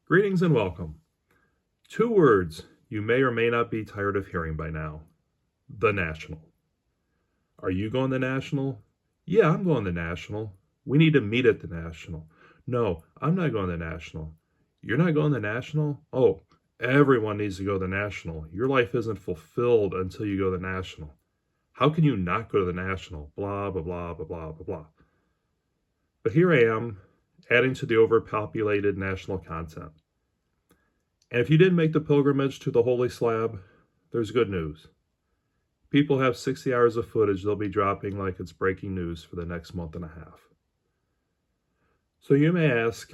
Greetings and welcome. Two words you may or may not be tired of hearing by now. The National. Are you going to the National? Yeah, I'm going to the National. We need to meet at the National. No, I'm not going to the National. You're not going to the National? Oh, everyone needs to go to the National. Your life isn't fulfilled until you go to the National. How can you not go to the National? Blah, blah, blah, blah, blah, blah, blah. But here I am, adding to the overpopulated national content. And if you didn't make the pilgrimage to the Holy Slab, there's good news. People have 60 hours of footage they'll be dropping like it's breaking news for the next month and a half. So you may ask,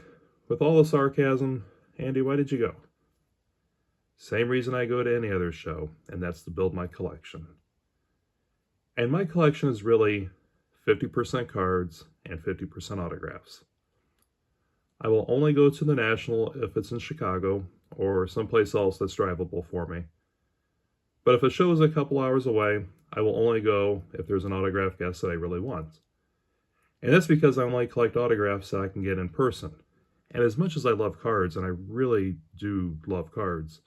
with all the sarcasm, Andy, why did you go? Same reason I go to any other show, and that's to build my collection. And my collection is really 50% cards and 50% autographs. I will only go to the National if it's in Chicago or someplace else that's drivable for me. But if a show is a couple hours away, I will only go if there's an autograph guest that I really want. And that's because I only collect autographs that I can get in person. And as much as I love cards, and I really do love cards,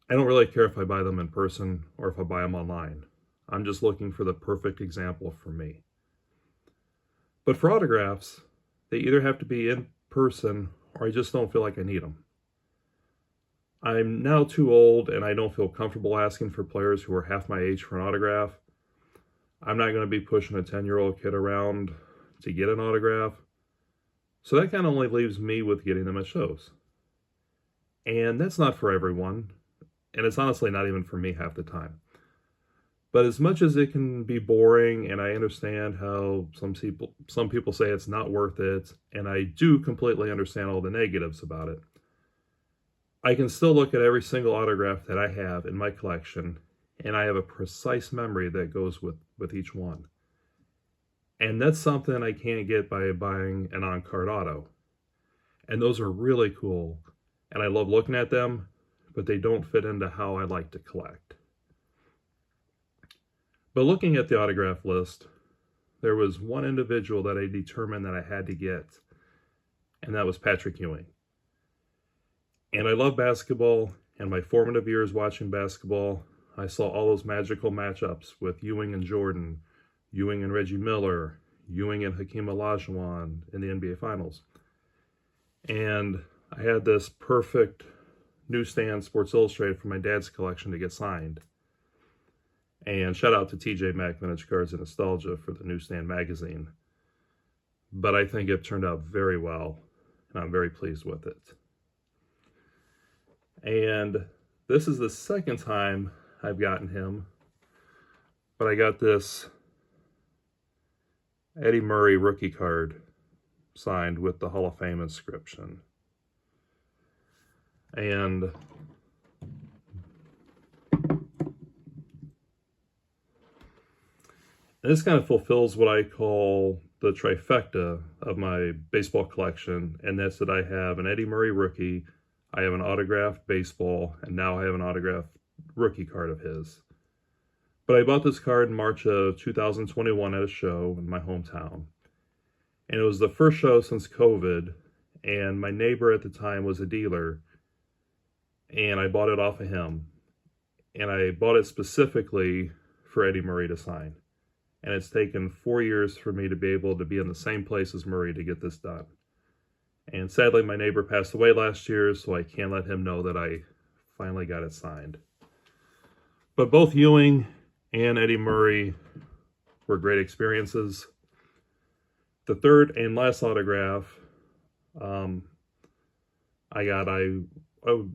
I don't really care if I buy them in person or if I buy them online. I'm just looking for the perfect example for me. But for autographs, they either have to be in person or I just don't feel like I need them. I'm now too old and I don't feel comfortable asking for players who are half my age for an autograph. I'm not going to be pushing a 10-year-old kid around to get an autograph. So that kind of only leaves me with getting them at shows. And that's not for everyone. And it's honestly not even for me half the time. But as much as it can be boring, and I understand how some people say it's not worth it, and I do completely understand all the negatives about it, I can still look at every single autograph that I have in my collection, and I have a precise memory that goes with each one. And that's something I can't get by buying an on-card auto. And those are really cool, and I love looking at them, but they don't fit into how I like to collect. But looking at the autograph list, there was one individual that I determined that I had to get, and that was Patrick Ewing. And I love basketball, and my formative years watching basketball, I saw all those magical matchups with Ewing and Jordan, Ewing and Reggie Miller, Ewing and Hakeem Olajuwon in the NBA Finals. And I had this perfect newsstand Sports Illustrated for my dad's collection to get signed. And shout out to TJ Maxx Vintage Cards and Nostalgia for the newsstand magazine. But I think it turned out very well, and I'm very pleased with it. And this is the second time I've gotten him, but I got this Eddie Murray rookie card signed with the Hall of Fame inscription. And this kind of fulfills what I call the trifecta of my baseball collection, and that's that I have an Eddie Murray rookie, I have an autographed baseball, and now I have an autographed rookie card of his. But I bought this card in March of 2021 at a show in my hometown. And it was the first show since COVID, and my neighbor at the time was a dealer, and I bought it off of him. And I bought it specifically for Eddie Murray to sign. And it's taken 4 years for me to be able to be in the same place as Murray to get this done. And sadly, my neighbor passed away last year, so I can't let him know that I finally got it signed. But both Ewing and Eddie Murray were great experiences. The third and last autograph I've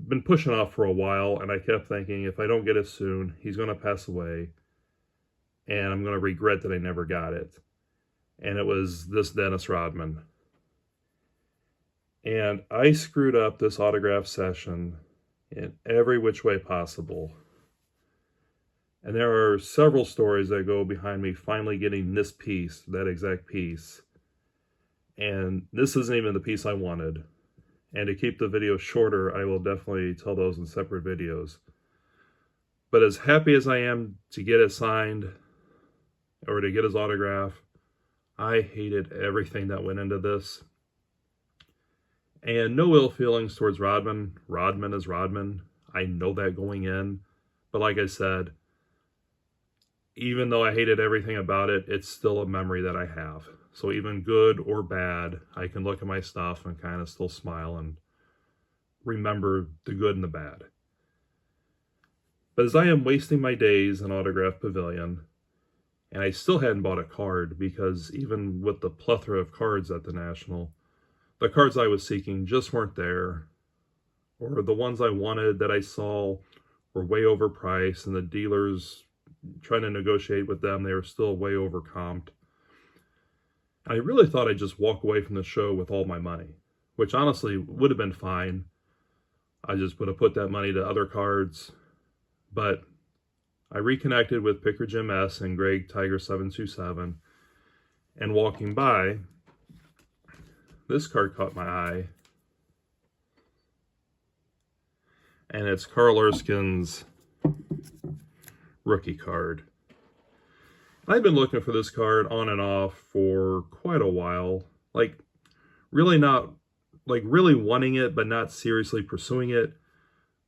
been pushing off for a while, and I kept thinking, if I don't get it soon, he's going to pass away, and I'm going to regret that I never got it. And it was this Dennis Rodman. And I screwed up this autograph session in every which way possible. And there are several stories that go behind me finally getting this piece, that exact piece. And this isn't even the piece I wanted. And to keep the video shorter, I will definitely tell those in separate videos. But as happy as I am to get it signed, or to get his autograph, I hated everything that went into this. And no ill feelings towards Rodman. Rodman is Rodman. I know that going in. But like I said, even though I hated everything about it, it's still a memory that I have. So even good or bad, I can look at my stuff and kind of still smile and remember the good and the bad. But as I am wasting my days in Autograph Pavilion, and I still hadn't bought a card because even with the plethora of cards at the National, the cards I was seeking just weren't there, or the ones I wanted that I saw were way overpriced, and the dealers, trying to negotiate with them, they were still way overcomped. I really thought I'd just walk away from the show with all my money, which honestly would have been fine. I just would have put that money to other cards. But I reconnected with Picker Jim S. and Greg Tiger 727, and walking by, this card caught my eye. And it's Carl Erskine's rookie card. I've been looking for this card on and off for quite a while. Like, really wanting it, but not seriously pursuing it.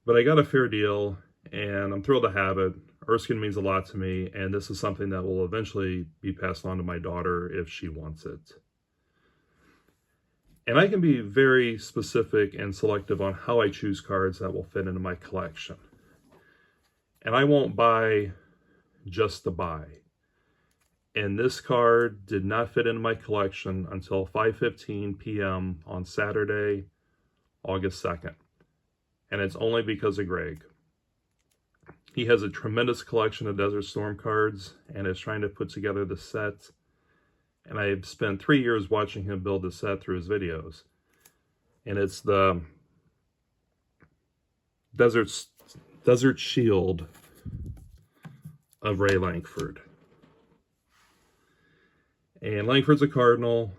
But I got a fair deal, and I'm thrilled to have it. Erskine means a lot to me, and this is something that will eventually be passed on to my daughter if she wants it. And I can be very specific and selective on how I choose cards that will fit into my collection. And I won't buy just to buy. And this card did not fit into my collection until 5:15 p.m. on Saturday, August 2nd. And it's only because of Greg. He has a tremendous collection of Desert Storm cards and is trying to put together the set. And I've spent 3 years watching him build the set through his videos. And it's the Desert Shield of Ray Lankford. And Lankford's a Cardinal.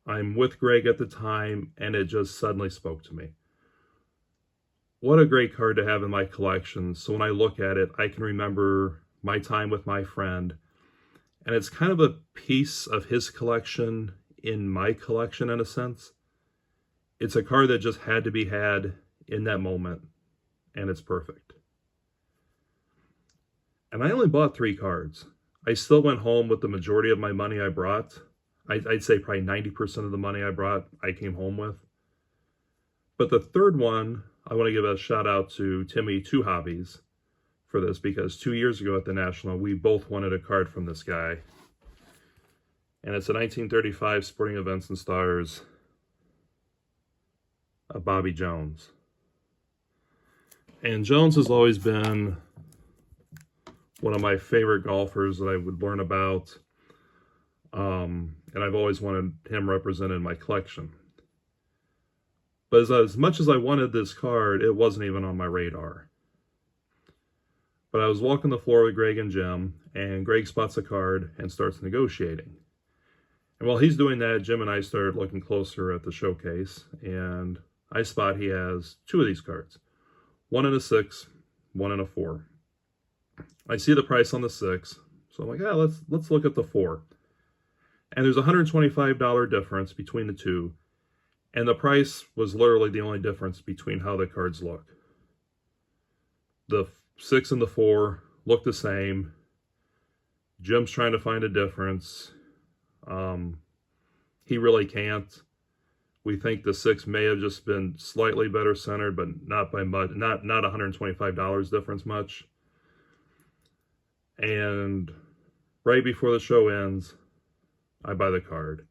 I'm with Greg at the time, and it just suddenly spoke to me. What a great card to have in my collection. So when I look at it, I can remember my time with my friend. And it's kind of a piece of his collection in my collection, in a sense. It's a card that just had to be had in that moment, and it's perfect. And I only bought 3 cards. I still went home with the majority of my money I brought. I'd say probably 90% of the money I brought, I came home with. But the third one, I want to give a shout out to Timmy Two Hobbies for this, because 2 years ago at the National, we both wanted a card from this guy. And it's a 1935 Sporting Events and Stars of Bobby Jones. And Jones has always been one of my favorite golfers that I would learn about. And I've always wanted him represented in my collection. But as much as I wanted this card, it wasn't even on my radar. But I was walking the floor with Greg and Jim, and Greg spots a card and starts negotiating. And while he's doing that, Jim and I started looking closer at the showcase, and I spot he has 2 of these cards. One in a 6, one in a 4. I see the price on the 6, so I'm like, yeah, let's look at the 4. And there's a $125 difference between the 2, and the price was literally the only difference between how the cards look. The 6 and the 4 look the same. Jim's trying to find a difference. He really can't. We think the 6 may have just been slightly better centered, but not by much. Not $125 difference much. And right before the show ends, I buy the card.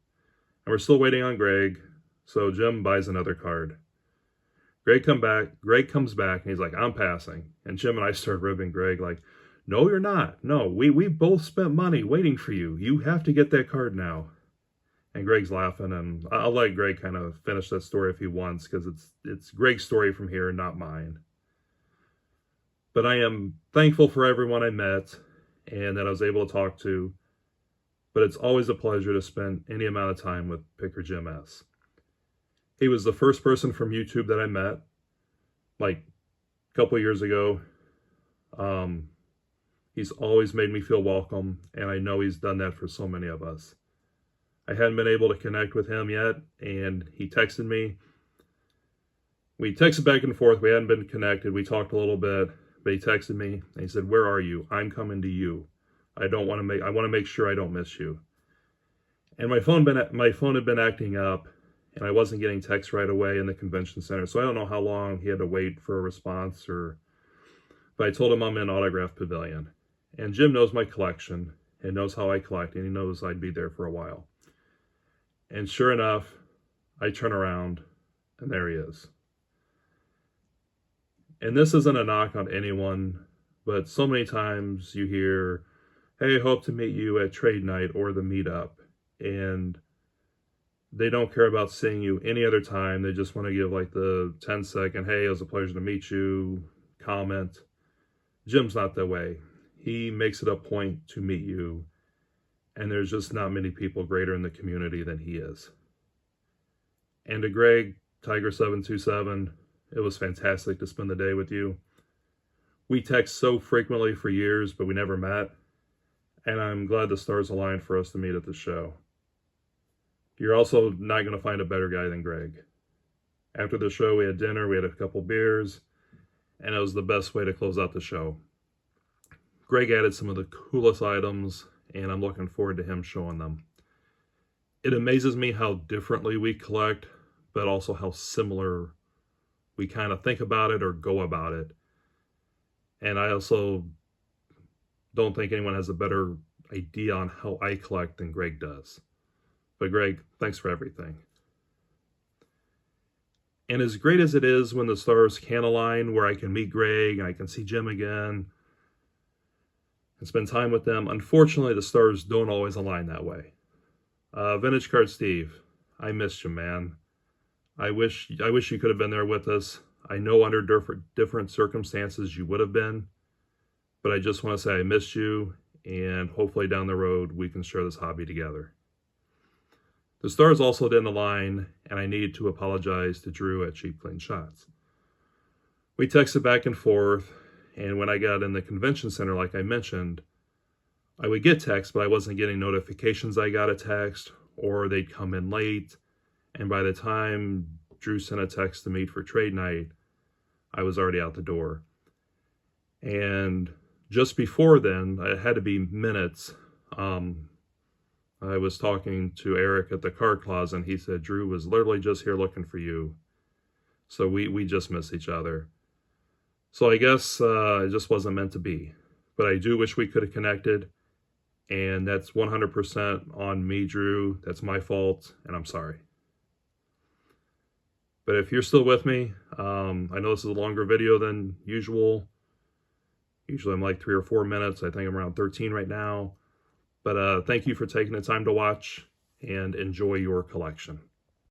And we're still waiting on Greg, so Jim buys another card. Greg comes back, and he's like, I'm passing. And Jim and I start ribbing Greg like, no, you're not. No, we both spent money waiting for you. You have to get that card now. And Greg's laughing, and I'll let Greg kind of finish that story if he wants, because it's Greg's story from here, not mine. But I am thankful for everyone I met and that I was able to talk to. But it's always a pleasure to spend any amount of time with Picker Jim S. He was the first person from YouTube that I met, like a couple years ago. He's always made me feel welcome, and I know he's done that for so many of us. I hadn't been able to connect with him yet, and he texted me, We texted back and forth. We hadn't been connected. We talked a little bit, but he texted me and he said, "Where are you? I'm coming to you. I want to make sure I don't miss you." And my phone had been acting up, and I wasn't getting texts right away in the convention center. So I don't know how long he had to wait for a response, but I told him I'm in Autograph Pavilion. And Jim knows my collection and knows how I collect, and he knows I'd be there for a while. And sure enough, I turn around and there he is. And this isn't a knock on anyone, but so many times you hear, "Hey, hope to meet you at trade night or the meetup." And they don't care about seeing you any other time. They just want to give like the 10-second, "Hey, it was a pleasure to meet you," comment. Jim's not that way. He makes it a point to meet you, and there's just not many people greater in the community than he is. And to Greg, Tiger727, it was fantastic to spend the day with you. We text so frequently for years, but we never met, and I'm glad the stars aligned for us to meet at the show. You're also not going to find a better guy than Greg. After the show, we had dinner, we had a couple beers, and it was the best way to close out the show. Greg added some of the coolest items, and I'm looking forward to him showing them. It amazes me how differently we collect, but also how similar we kind of think about it or go about it. And I also don't think anyone has a better idea on how I collect than Greg does. But Greg, thanks for everything. And as great as it is when the stars can align, where I can meet Greg and I can see Jim again and spend time with them, unfortunately the stars don't always align that way. Vintage Card Steve, I missed you, man. I wish you could have been there with us. I know under different circumstances you would have been, but I just want to say I missed you, and hopefully down the road we can share this hobby together. The stars also didn't align, and I needed to apologize to Drew at Cheap Clean Shots. We texted back and forth, and when I got in the convention center, like I mentioned, I would get texts, but I wasn't getting notifications I got a text, or they'd come in late. And by the time Drew sent a text to meet for trade night, I was already out the door. And just before then, it had to be minutes. I was talking to Eric at the card closet, and he said, "Drew was literally just here looking for you." So we just missed each other. So I guess it just wasn't meant to be. But I do wish we could have connected. And that's 100% on me, Drew. That's my fault, and I'm sorry. But if you're still with me, I know this is a longer video than usual. Usually I'm like 3 or 4 minutes. I think I'm around 13 right now. But thank you for taking the time to watch, and enjoy your collection.